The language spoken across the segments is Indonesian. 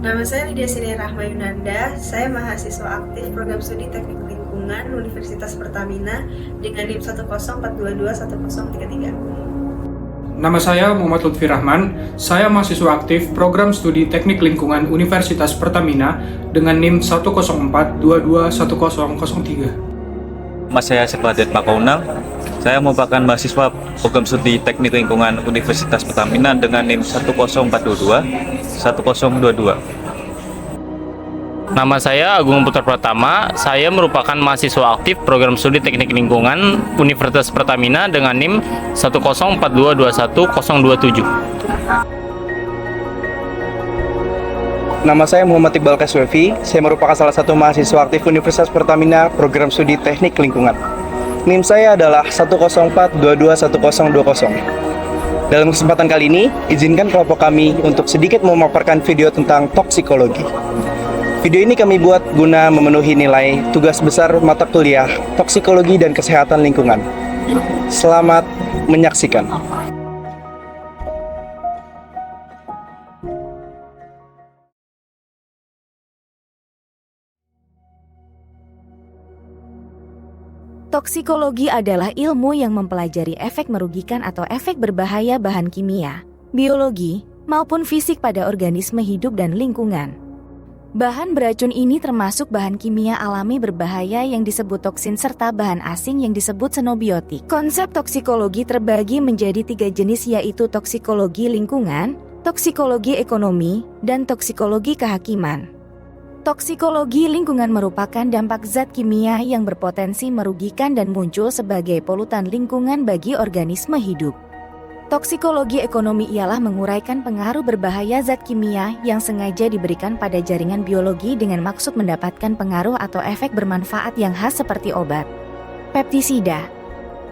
Nama saya Lydia Sri Rahma Yunanda, saya mahasiswa aktif program studi Teknik Lingkungan Universitas Pertamina dengan NIM 104221033. Nama saya Muhammad Lutfi Rahman, saya mahasiswa aktif program studi Teknik Lingkungan Universitas Pertamina dengan NIM 104221003. Nama saya Sebadet Makaunang, saya merupakan mahasiswa program studi Teknik Lingkungan Universitas Pertamina dengan NIM 104221022. Nama saya Agung Putra Pratama, saya merupakan mahasiswa aktif program studi Teknik Lingkungan Universitas Pertamina dengan NIM 104221027. Nama saya Muhammad Iqbal Kaswefi, saya merupakan salah satu mahasiswa aktif Universitas Pertamina program studi Teknik Lingkungan. NIM saya adalah 104221020. Dalam kesempatan kali ini, izinkan kelompok kami untuk sedikit memaparkan video tentang toksikologi. Video ini kami buat guna memenuhi nilai tugas besar mata kuliah Toksikologi dan Kesehatan Lingkungan. Selamat menyaksikan. Toksikologi adalah ilmu yang mempelajari efek merugikan atau efek berbahaya bahan kimia, biologi, maupun fisik pada organisme hidup dan lingkungan. Bahan beracun ini termasuk bahan kimia alami berbahaya yang disebut toksin serta bahan asing yang disebut xenobiotik. Konsep toksikologi terbagi menjadi 3 jenis yaitu toksikologi lingkungan, toksikologi ekonomi, dan toksikologi kehakiman. Toksikologi lingkungan merupakan dampak zat kimia yang berpotensi merugikan dan muncul sebagai polutan lingkungan bagi organisme hidup. Toksikologi ekonomi ialah menguraikan pengaruh berbahaya zat kimia yang sengaja diberikan pada jaringan biologi dengan maksud mendapatkan pengaruh atau efek bermanfaat yang khas seperti obat, pestisida,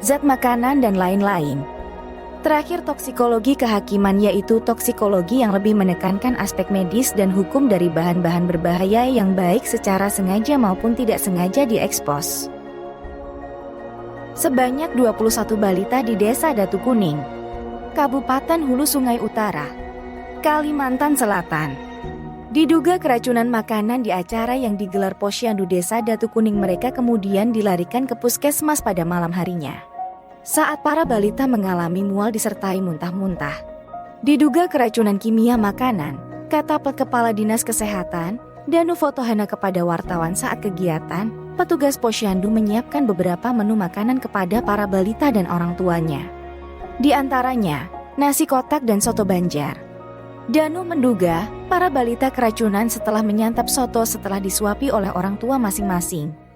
zat makanan, dan lain-lain. Terakhir, toksikologi kehakiman yaitu toksikologi yang lebih menekankan aspek medis dan hukum dari bahan-bahan berbahaya yang baik secara sengaja maupun tidak sengaja diekspos. Sebanyak 21 balita di Desa Datu Kuning, Kabupaten Hulu Sungai Utara, Kalimantan Selatan, diduga keracunan makanan di acara yang digelar Posyandu Desa Datu Kuning. Mereka kemudian dilarikan ke puskesmas pada malam harinya. Saat para balita mengalami mual disertai muntah-muntah. Diduga keracunan kimia makanan, kata Kepala Dinas Kesehatan, Danu Fotohana kepada wartawan saat kegiatan, petugas Posyandu menyiapkan beberapa menu makanan kepada para balita dan orang tuanya. Di antaranya, nasi kotak dan soto Banjar. Danu menduga para balita keracunan setelah menyantap soto setelah disuapi oleh orang tua masing-masing.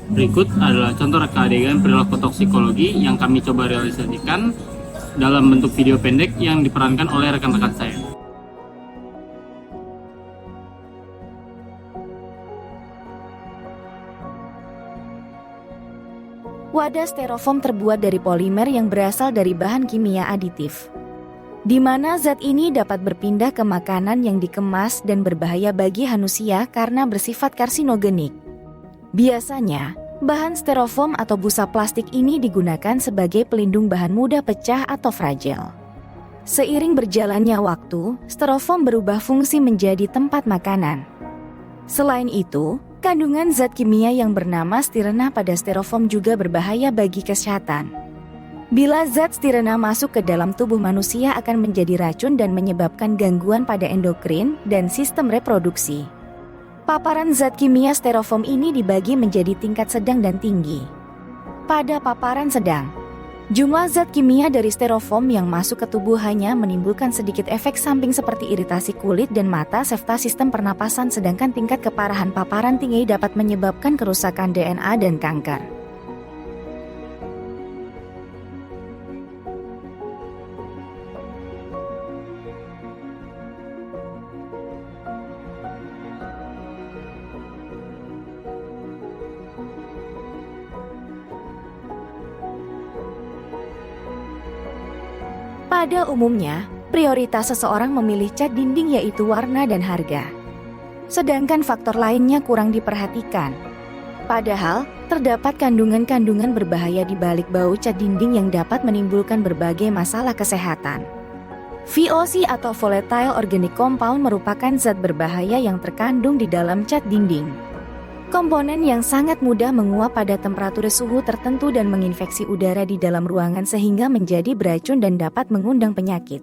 Berikut adalah contoh reka adegan perilaku toksikologi yang kami coba realisasikan dalam bentuk video pendek yang diperankan oleh rekan-rekan saya. Wadah styrofoam terbuat dari polimer yang berasal dari bahan kimia aditif, di mana zat ini dapat berpindah ke makanan yang dikemas dan berbahaya bagi manusia karena bersifat karsinogenik. Biasanya, bahan styrofoam atau busa plastik ini digunakan sebagai pelindung bahan mudah pecah atau fragile. Seiring berjalannya waktu, styrofoam berubah fungsi menjadi tempat makanan. Selain itu, kandungan zat kimia yang bernama stirena pada styrofoam juga berbahaya bagi kesehatan. Bila zat stirena masuk ke dalam tubuh manusia akan menjadi racun dan menyebabkan gangguan pada endokrin dan sistem reproduksi. Paparan zat kimia styrofoam ini dibagi menjadi tingkat sedang dan tinggi. Pada paparan sedang, jumlah zat kimia dari styrofoam yang masuk ke tubuh hanya menimbulkan sedikit efek samping seperti iritasi kulit dan mata serta sistem pernapasan, sedangkan tingkat keparahan paparan tinggi dapat menyebabkan kerusakan DNA dan kanker. Pada umumnya, prioritas seseorang memilih cat dinding yaitu warna dan harga. Sedangkan faktor lainnya kurang diperhatikan. Padahal, terdapat kandungan-kandungan berbahaya di balik bau cat dinding yang dapat menimbulkan berbagai masalah kesehatan. VOC atau Volatile Organic Compound merupakan zat berbahaya yang terkandung di dalam cat dinding. Komponen yang sangat mudah menguap pada temperatur suhu tertentu dan menginfeksi udara di dalam ruangan sehingga menjadi beracun dan dapat mengundang penyakit.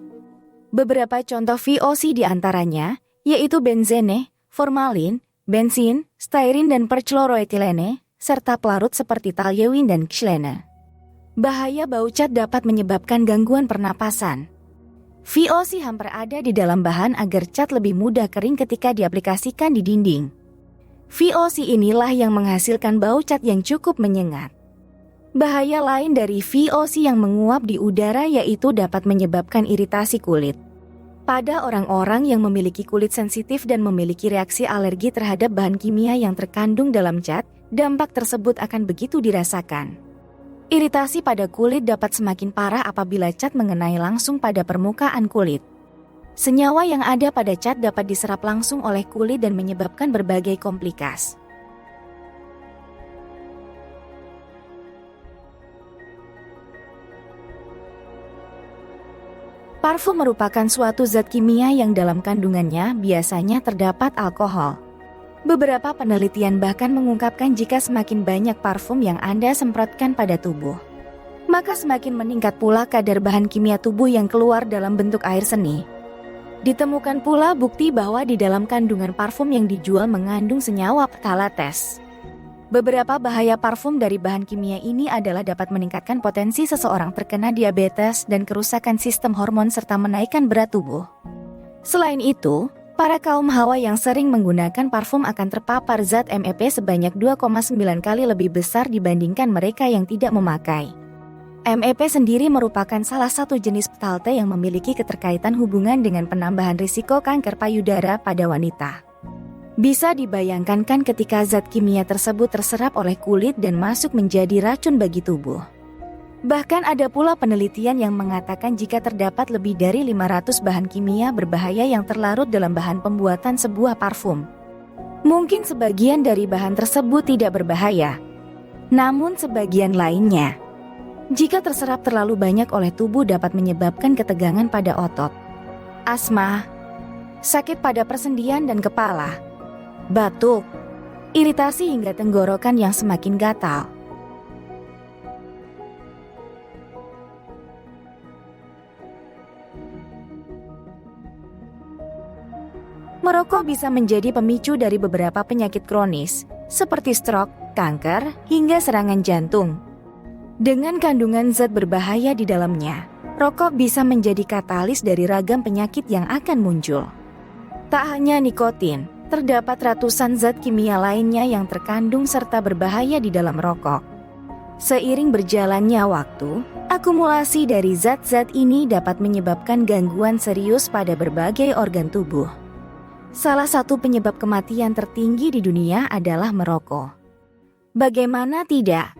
Beberapa contoh VOC di antaranya, yaitu benzene, formalin, bensin, styrene dan perchloroetilene, serta pelarut seperti toluene dan xylene. Bahaya bau cat dapat menyebabkan gangguan pernapasan. VOC hampir ada di dalam bahan agar cat lebih mudah kering ketika diaplikasikan di dinding. VOC inilah yang menghasilkan bau cat yang cukup menyengat. Bahaya lain dari VOC yang menguap di udara yaitu dapat menyebabkan iritasi kulit. Pada orang-orang yang memiliki kulit sensitif dan memiliki reaksi alergi terhadap bahan kimia yang terkandung dalam cat, dampak tersebut akan begitu dirasakan. Iritasi pada kulit dapat semakin parah apabila cat mengenai langsung pada permukaan kulit. Senyawa yang ada pada cat dapat diserap langsung oleh kulit dan menyebabkan berbagai komplikasi. Parfum merupakan suatu zat kimia yang dalam kandungannya biasanya terdapat alkohol. Beberapa penelitian bahkan mengungkapkan jika semakin banyak parfum yang Anda semprotkan pada tubuh, maka semakin meningkat pula kadar bahan kimia tubuh yang keluar dalam bentuk air seni. Ditemukan pula bukti bahwa di dalam kandungan parfum yang dijual mengandung senyawa phtalates. Beberapa bahaya parfum dari bahan kimia ini adalah dapat meningkatkan potensi seseorang terkena diabetes dan kerusakan sistem hormon serta menaikkan berat tubuh. Selain itu, para kaum hawa yang sering menggunakan parfum akan terpapar zat MEP sebanyak 2,9 kali lebih besar dibandingkan mereka yang tidak memakai. MEP sendiri merupakan salah satu jenis phtalate yang memiliki keterkaitan hubungan dengan penambahan risiko kanker payudara pada wanita. Bisa dibayangkan kan ketika zat kimia tersebut terserap oleh kulit dan masuk menjadi racun bagi tubuh. Bahkan ada pula penelitian yang mengatakan jika terdapat lebih dari 500 bahan kimia berbahaya yang terlarut dalam bahan pembuatan sebuah parfum. Mungkin sebagian dari bahan tersebut tidak berbahaya, namun sebagian lainnya, jika terserap terlalu banyak oleh tubuh dapat menyebabkan ketegangan pada otot, asma, sakit pada persendian dan kepala, batuk, iritasi hingga tenggorokan yang semakin gatal. Merokok bisa menjadi pemicu dari beberapa penyakit kronis, seperti stroke, kanker, hingga serangan jantung. Dengan kandungan zat berbahaya di dalamnya, rokok bisa menjadi katalis dari ragam penyakit yang akan muncul. Tak hanya nikotin, terdapat ratusan zat kimia lainnya yang terkandung serta berbahaya di dalam rokok. Seiring berjalannya waktu, akumulasi dari zat-zat ini dapat menyebabkan gangguan serius pada berbagai organ tubuh. Salah satu penyebab kematian tertinggi di dunia adalah merokok. Bagaimana tidak?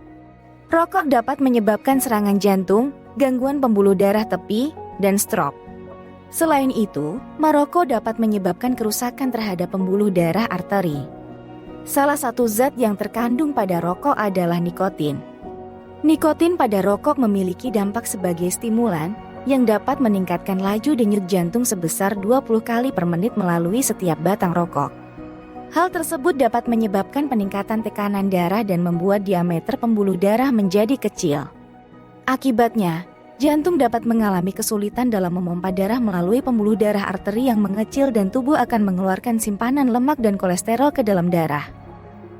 Rokok dapat menyebabkan serangan jantung, gangguan pembuluh darah tepi, dan stroke. Selain itu, merokok dapat menyebabkan kerusakan terhadap pembuluh darah arteri. Salah satu zat yang terkandung pada rokok adalah nikotin. Nikotin pada rokok memiliki dampak sebagai stimulan yang dapat meningkatkan laju denyut jantung sebesar 20 kali per menit melalui setiap batang rokok. Hal tersebut dapat menyebabkan peningkatan tekanan darah dan membuat diameter pembuluh darah menjadi kecil. Akibatnya, jantung dapat mengalami kesulitan dalam memompa darah melalui pembuluh darah arteri yang mengecil dan tubuh akan mengeluarkan simpanan lemak dan kolesterol ke dalam darah.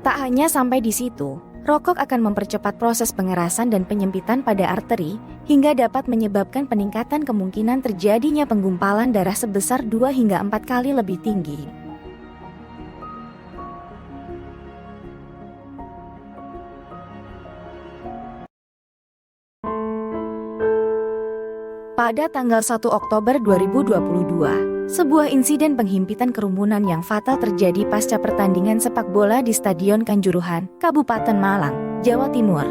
Tak hanya sampai di situ, rokok akan mempercepat proses pengerasan dan penyempitan pada arteri hingga dapat menyebabkan peningkatan kemungkinan terjadinya penggumpalan darah sebesar 2 hingga 4 kali lebih tinggi. Pada tanggal 1 Oktober 2022, sebuah insiden penghimpitan kerumunan yang fatal terjadi pasca pertandingan sepak bola di Stadion Kanjuruhan, Kabupaten Malang, Jawa Timur.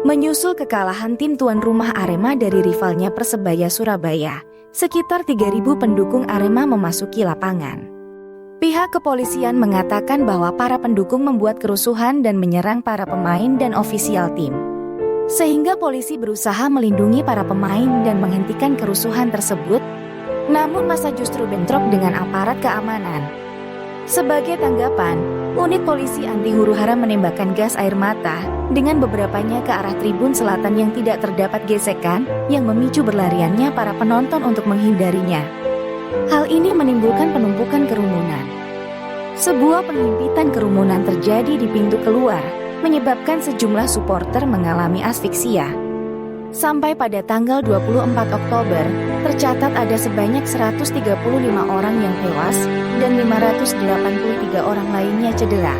Menyusul kekalahan tim tuan rumah Arema dari rivalnya Persebaya Surabaya, sekitar 3.000 pendukung Arema memasuki lapangan. Pihak kepolisian mengatakan bahwa para pendukung membuat kerusuhan dan menyerang para pemain dan ofisial tim. Sehingga polisi berusaha melindungi para pemain dan menghentikan kerusuhan tersebut, namun massa justru bentrok dengan aparat keamanan. Sebagai tanggapan, unit polisi anti huru-hara menembakkan gas air mata dengan beberapanya ke arah tribun selatan yang tidak terdapat gesekan yang memicu berlariannya para penonton untuk menghindarinya. Hal ini menimbulkan penumpukan kerumunan. Sebuah penyempitan kerumunan terjadi di pintu keluar, menyebabkan sejumlah supporter mengalami asfiksia. Sampai pada tanggal 24 Oktober, tercatat ada sebanyak 135 orang yang tewas dan 583 orang lainnya cedera.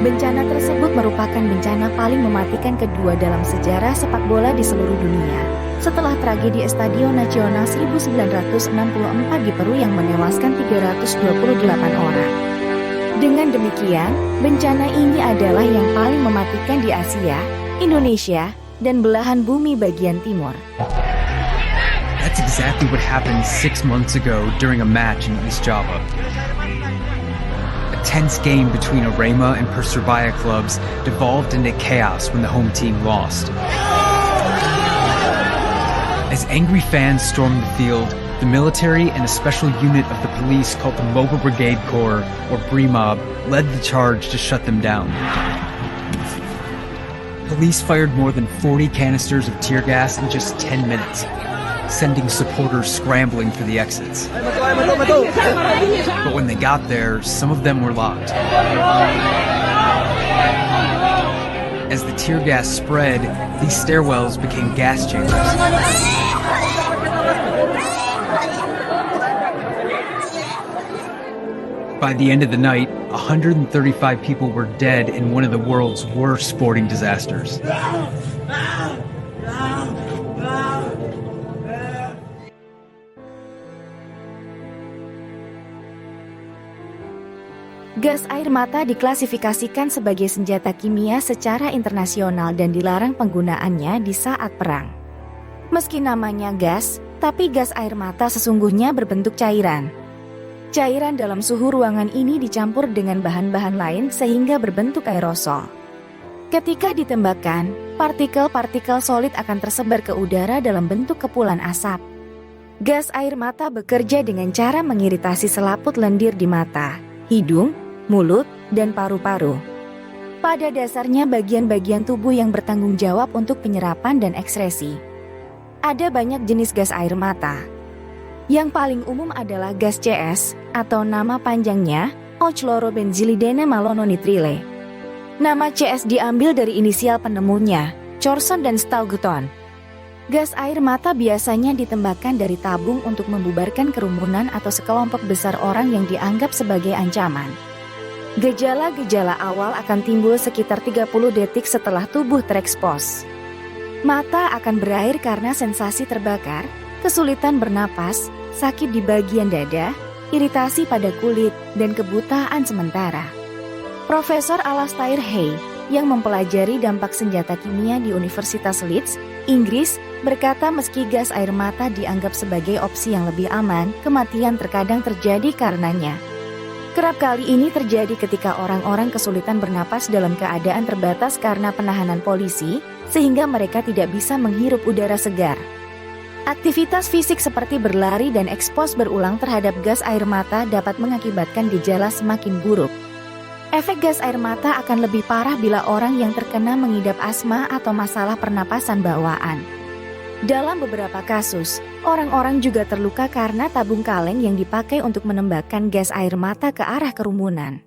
Bencana tersebut merupakan bencana paling mematikan kedua dalam sejarah sepak bola di seluruh dunia, setelah tragedi Estadio Nacional 1964 di Peru yang menewaskan 328 orang. Dengan demikian, bencana ini adalah yang paling mematikan di Asia, Indonesia, dan belahan bumi bagian timur. That's exactly what happened 6 months ago during a match in East Java. A tense game between Arema and Persebaya clubs devolved into chaos when the home team lost. As angry fans stormed the field, the military and a special unit of the police called the Mobile Brigade Corps, or BRIMOB, led the charge to shut them down. Police fired more than 40 canisters of tear gas in just 10 minutes, sending supporters scrambling for the exits. But when they got there, some of them were locked. As the tear gas spread, these stairwells became gas chambers. By the end of the night, 135 people were dead in one of the world's worst sporting disasters. Gas air mata diklasifikasikan sebagai senjata kimia secara internasional dan dilarang penggunaannya di saat perang. Meski namanya gas, tapi gas air mata sesungguhnya berbentuk cairan. Cairan dalam suhu ruangan ini dicampur dengan bahan-bahan lain sehingga berbentuk aerosol. Ketika ditembakkan, partikel-partikel solid akan tersebar ke udara dalam bentuk kepulan asap. Gas air mata bekerja dengan cara mengiritasi selaput lendir di mata, hidung, mulut, dan paru-paru. Pada dasarnya bagian-bagian tubuh yang bertanggung jawab untuk penyerapan dan ekskresi. Ada banyak jenis gas air mata. Yang paling umum adalah gas CS, atau nama panjangnya, Ochlorobenzylidene malononitrile. Nama CS diambil dari inisial penemunya, Chorson dan Staughton. Gas air mata biasanya ditembakkan dari tabung untuk membubarkan kerumunan atau sekelompok besar orang yang dianggap sebagai ancaman. Gejala-gejala awal akan timbul sekitar 30 detik setelah tubuh terekspos. Mata akan berair karena sensasi terbakar, kesulitan bernapas, sakit di bagian dada, iritasi pada kulit, dan kebutaan sementara. Profesor Alastair Hay, yang mempelajari dampak senjata kimia di Universitas Leeds, Inggris, berkata meski gas air mata dianggap sebagai opsi yang lebih aman, kematian terkadang terjadi karenanya. Kerap kali ini terjadi ketika orang-orang kesulitan bernapas dalam keadaan terbatas karena penahanan polisi, sehingga mereka tidak bisa menghirup udara segar. Aktivitas fisik seperti berlari dan ekspos berulang terhadap gas air mata dapat mengakibatkan gejala semakin buruk. Efek gas air mata akan lebih parah bila orang yang terkena mengidap asma atau masalah pernapasan bawaan. Dalam beberapa kasus, orang-orang juga terluka karena tabung kaleng yang dipakai untuk menembakkan gas air mata ke arah kerumunan.